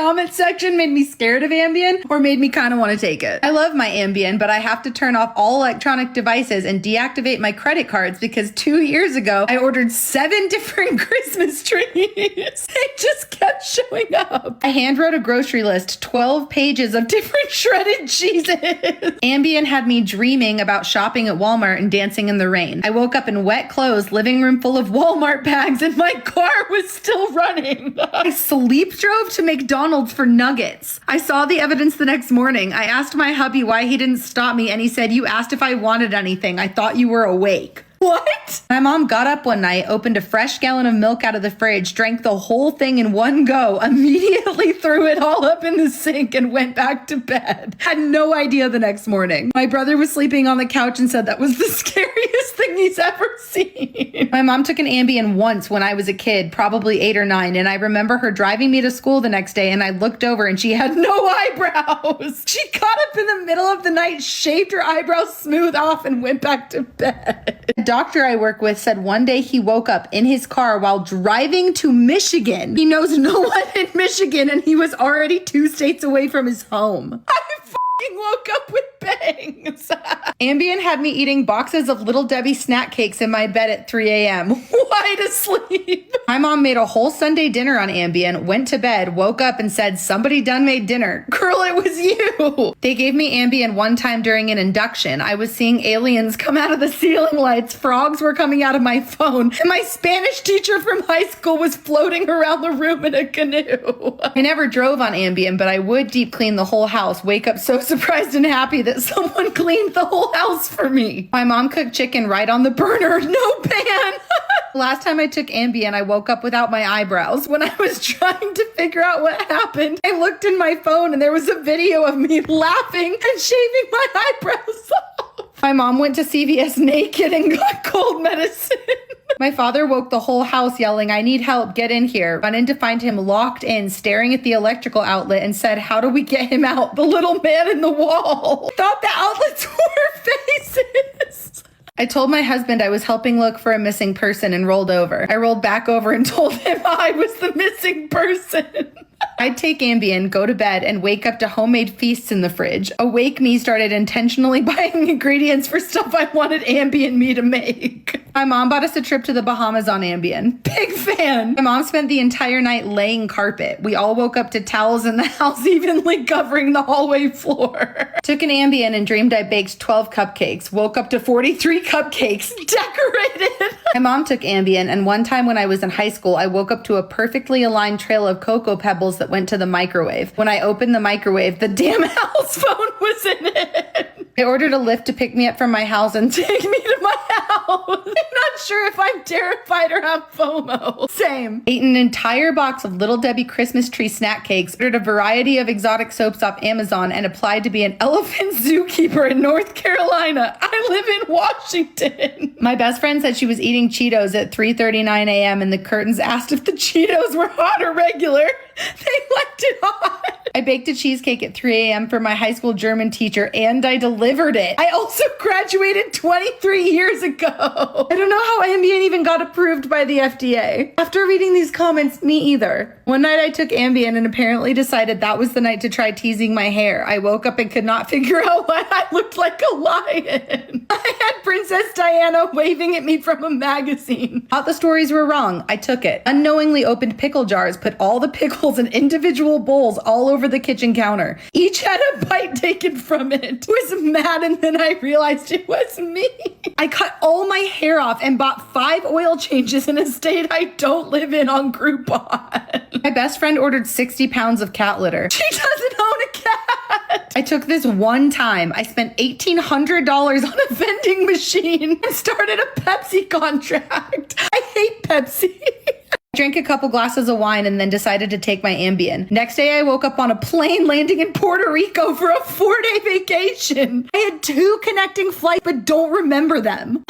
comment section made me scared of Ambien or made me kind of want to take it. I love my Ambien, but I have to turn off all electronic devices and deactivate my credit cards because 2 years ago, I ordered 7 different Christmas trees. They just kept showing up. I handwrote a grocery list, 12 pages of different shredded cheeses. Ambien had me dreaming about shopping at Walmart and dancing in the rain. I woke up in wet clothes, living room full of Walmart bags, and my car was still running. I sleep drove to McDonald's for nuggets. I saw the evidence the next morning. I asked my hubby why he didn't stop me, and he said, "You asked if I wanted anything. I thought you were awake." What? My mom got up one night, opened a fresh gallon of milk out of the fridge, drank the whole thing in one go, immediately threw it all up in the sink and went back to bed. Had no idea the next morning. My brother was sleeping on the couch and said that was the scariest thing he's ever seen. My mom took an Ambien once when I was a kid, probably 8 or 9, and I remember her driving me to school the next day and I looked over and she had no eyebrows. She got up in the middle of the night, shaved her eyebrows smooth off and went back to bed. Doctor I work with said one day he woke up in his car while driving to Michigan. He knows no one in Michigan and he was already 2 states away from his home. I fucking woke up with bangs. Ambien had me eating boxes of Little Debbie snack cakes in my bed at 3 a.m. wide asleep. My mom made a whole Sunday dinner on Ambien, went to bed, woke up and said, "Somebody done made dinner." Girl, it was you. They gave me Ambien one time during an induction. I was seeing aliens come out of the ceiling lights, frogs were coming out of my phone, and my Spanish teacher from high school was floating around the room in a canoe. I never drove on Ambien, but I would deep clean the whole house, wake up so surprised and happy that someone cleaned the whole house for me. My mom cooked chicken right on the burner, no pan. Last time I took Ambien, I woke up without my eyebrows. When I was trying to figure out what happened, I looked in my phone and there was a video of me laughing and shaving my eyebrows off. My mom went to CVS naked and got cold medicine. My father woke the whole house yelling, "I need help, get in here." Run in to find him locked in, staring at the electrical outlet and said, "How do we get him out? The little man in the wall." Thought the outlets were faces. I told my husband I was helping look for a missing person and rolled over. I rolled back over and told him I was the missing person. I'd take Ambien, go to bed, and wake up to homemade feasts in the fridge. Awake me started intentionally buying ingredients for stuff I wanted Ambien me to make. My mom bought us a trip to the Bahamas on Ambien. Big fan. My mom spent the entire night laying carpet. We all woke up to towels in the house evenly covering the hallway floor. Took an Ambien and dreamed I baked 12 cupcakes. Woke up to 43 cupcakes decorated. My mom took Ambien, and one time when I was in high school, I woke up to a perfectly aligned trail of Cocoa Pebbles that went to the microwave. When I opened the microwave, the damn house phone was in it. I ordered a Lyft to pick me up from my house and take me to my house. I'm not sure if I'm terrified or have FOMO. Same. Ate an entire box of Little Debbie Christmas tree snack cakes, ordered a variety of exotic soaps off Amazon, and applied to be an elephant zookeeper in North Carolina. I live in Washington. My best friend said she was eating Cheetos at 3:39 a.m. and the curtains asked if the Cheetos were hot or regular. They liked it hot. I baked a cheesecake at 3 a.m. for my high school German teacher, and I delivered it. I also graduated 23 years ago. I don't know how Ambien even got approved by the FDA. After reading these comments, me either. One night I took Ambien and apparently decided that was the night to try teasing my hair. I woke up and could not figure out why I looked like a lion. I had Princess Diana waving at me from a magazine. Thought the stories were wrong. I took it. Unknowingly opened pickle jars, put all the pickles in individual bowls all over the kitchen counter. Each had a bite taken from it. Was mad, and then I realized it was me. I cut all my hair off and bought 5 oil changes in a state I don't live in on Groupon. My best friend ordered 60 pounds of cat litter. She doesn't own a cat. I took this one time. I spent $1,800 on a vending machine and started a Pepsi contract. I hate Pepsi. Drank a couple glasses of wine and then decided to take my Ambien. Next day, I woke up on a plane landing in Puerto Rico for a 4-day vacation. I had 2 connecting flights, but don't remember them.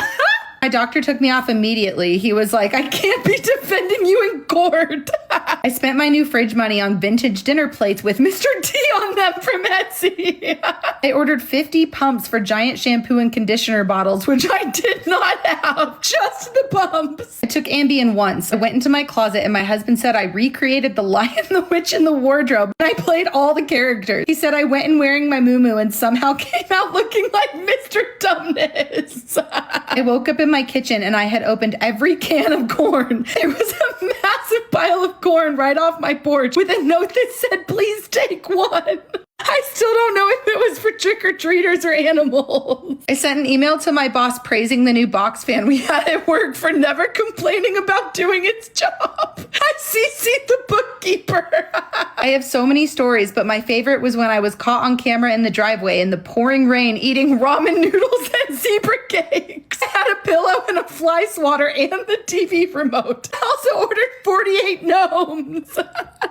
My doctor took me off immediately. He was like, "I can't be defending you in court." I I spent my new fridge money on vintage dinner plates with Mr. T on them from Etsy. I ordered 50 pumps for giant shampoo and conditioner bottles, which I did not have. Just the pumps. I took Ambien once. I went into my closet and my husband said I recreated the Lion, the Witch, and the Wardrobe. And I played all the characters. He said I went in wearing my muumuu and somehow came out looking like Mr. Dumbness. I woke up in my kitchen and I had opened every can of corn. There was a massive pile of corn right off my porch with a note that said, "Please take one." I still don't know if it was for trick-or-treaters or animals. I sent an email to my boss praising the new box fan we had at work for never complaining about doing its job. I CC'd the bookkeeper. I have so many stories, but my favorite was when I was caught on camera in the driveway in the pouring rain eating ramen noodles and zebra cakes. I had a pillow and a fly swatter and the TV remote. I also ordered 48 gnomes.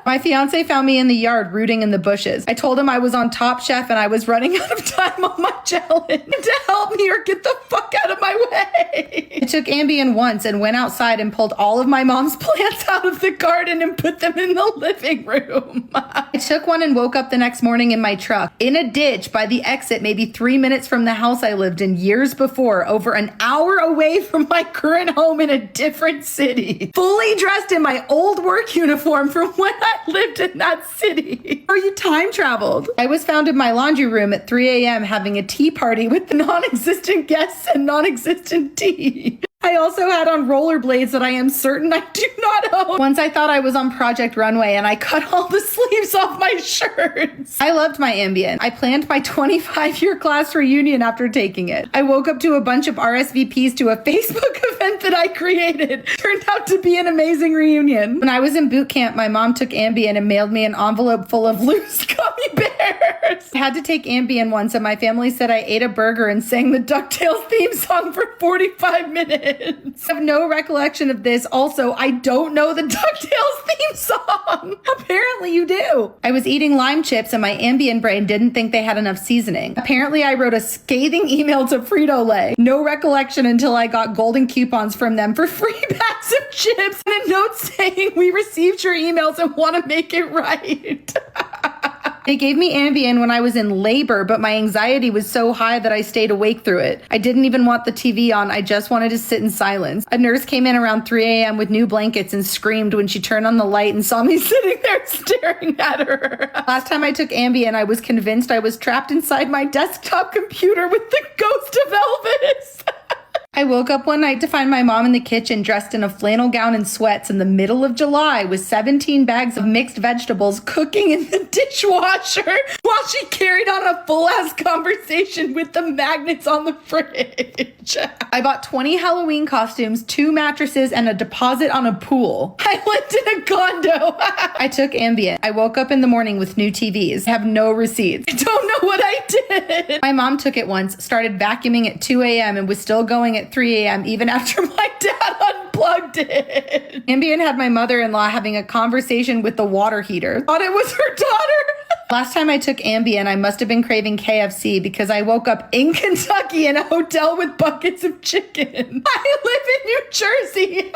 My fiance found me in the yard rooting in the bushes. I told him I was on Top Chef and I was running out of time on my challenge to help me or get the fuck out of my way. I took Ambien once and went outside and pulled all of my mom's plants out of the garden and put them in the living room. I took one and woke up the next morning in my truck in a ditch by the exit, maybe 3 minutes from the house I lived in years before, over an hour away from my current home in a different city, fully dressed in my old work uniform from when I lived in that city. Or you time traveled. I was found in my laundry room at 3 a.m. having a tea party with the non-existent guests and non-existent tea. I also had on rollerblades that I am certain I do not own. Once I thought I was on Project Runway and I cut all the sleeves off my shirts. I loved my Ambien. I planned my 25-year class reunion after taking it. I woke up to a bunch of RSVPs to a Facebook event that I created. Turned out to be an amazing reunion. When I was in boot camp, my mom took Ambien and mailed me an envelope full of loose gummy bears. I had to take Ambien once and my family said I ate a burger and sang the DuckTales theme song for 45 minutes. I have no recollection of this. Also, I don't know the DuckTales theme song. Apparently you do. I was eating lime chips and my Ambien brain didn't think they had enough seasoning. Apparently I wrote a scathing email to Frito-Lay. No recollection until I got golden coupons from them for free bags of chips and a note saying, "We received your emails and want to make it right." They gave me Ambien when I was in labor, but my anxiety was so high that I stayed awake through it. I didn't even want the TV on. I just wanted to sit in silence. A nurse came in around 3 a.m. with new blankets and screamed when she turned on the light and saw me sitting there staring at her. Last time I took Ambien, I was convinced I was trapped inside my desktop computer with the ghost of Elvis. I woke up one night to find my mom in the kitchen dressed in a flannel gown and sweats in the middle of July with 17 bags of mixed vegetables cooking in the dishwasher while she carried on a full-ass conversation with the magnets on the fridge. I bought 20 Halloween costumes, 2 mattresses, and a deposit on a pool. I lived in a condo. I took Ambien. I woke up in the morning with new TVs. I have no receipts. I don't know what I did. My mom took it once, started vacuuming at 2 a.m. and was still going at 3 a.m. even after my dad unplugged it. Ambien had my mother-in-law having a conversation with the water heater. Thought it was her daughter. Last time I took Ambien, I must have been craving KFC because I woke up in Kentucky in a hotel with buckets of chicken. I live in New Jersey.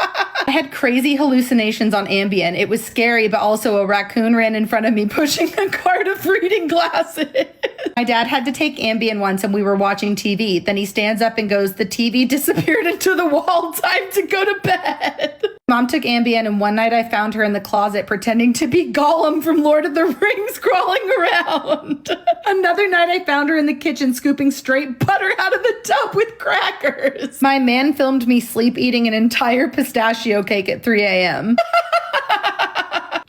I had crazy hallucinations on Ambien. It was scary, but also a raccoon ran in front of me pushing a cart of reading glasses. My dad had to take Ambien once and we were watching TV. Then he stands up and goes, "The TV disappeared into the wall. Time to go to bed." Mom took Ambien and one night I found her in the closet pretending to be Gollum from Lord of the Rings crawling around. Another night I found her in the kitchen scooping straight butter out of the tub with crackers. My man filmed me sleep eating an entire pistachio cake at 3 a.m.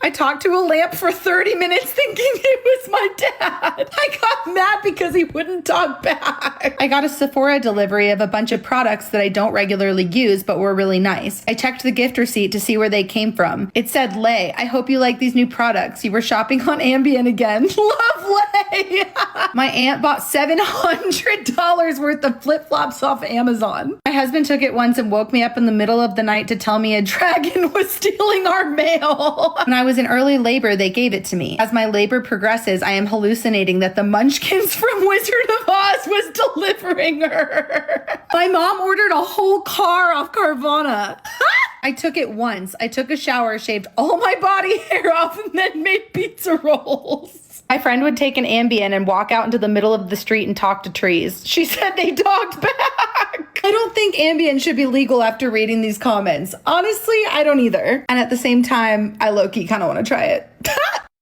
I talked to a lamp for 30 minutes thinking it was my dad. I got mad because he wouldn't talk back. I got a Sephora delivery of a bunch of products that I don't regularly use but were really nice. I checked the gift receipt to see where they came from. It said, "Lay, I hope you like these new products. You were shopping on Ambien again." Love Lay. My aunt bought $700 worth of flip-flops off Amazon. My husband took it once and woke me up in the middle of the night to tell me a dragon was stealing our mail. When I was in early labor, they gave it to me. As my labor progresses, I am hallucinating that the Munchkins from Wizard of Oz was delivering her. My mom ordered a whole car off Carvana. I took it once. I took a shower, shaved all my body hair off, and then made pizza rolls. My friend would take an Ambien and walk out into the middle of the street and talk to trees. She said they talked back. I don't think Ambien should be legal after reading these comments. Honestly, I don't either. And at the same time, I low-key kind of want to try it.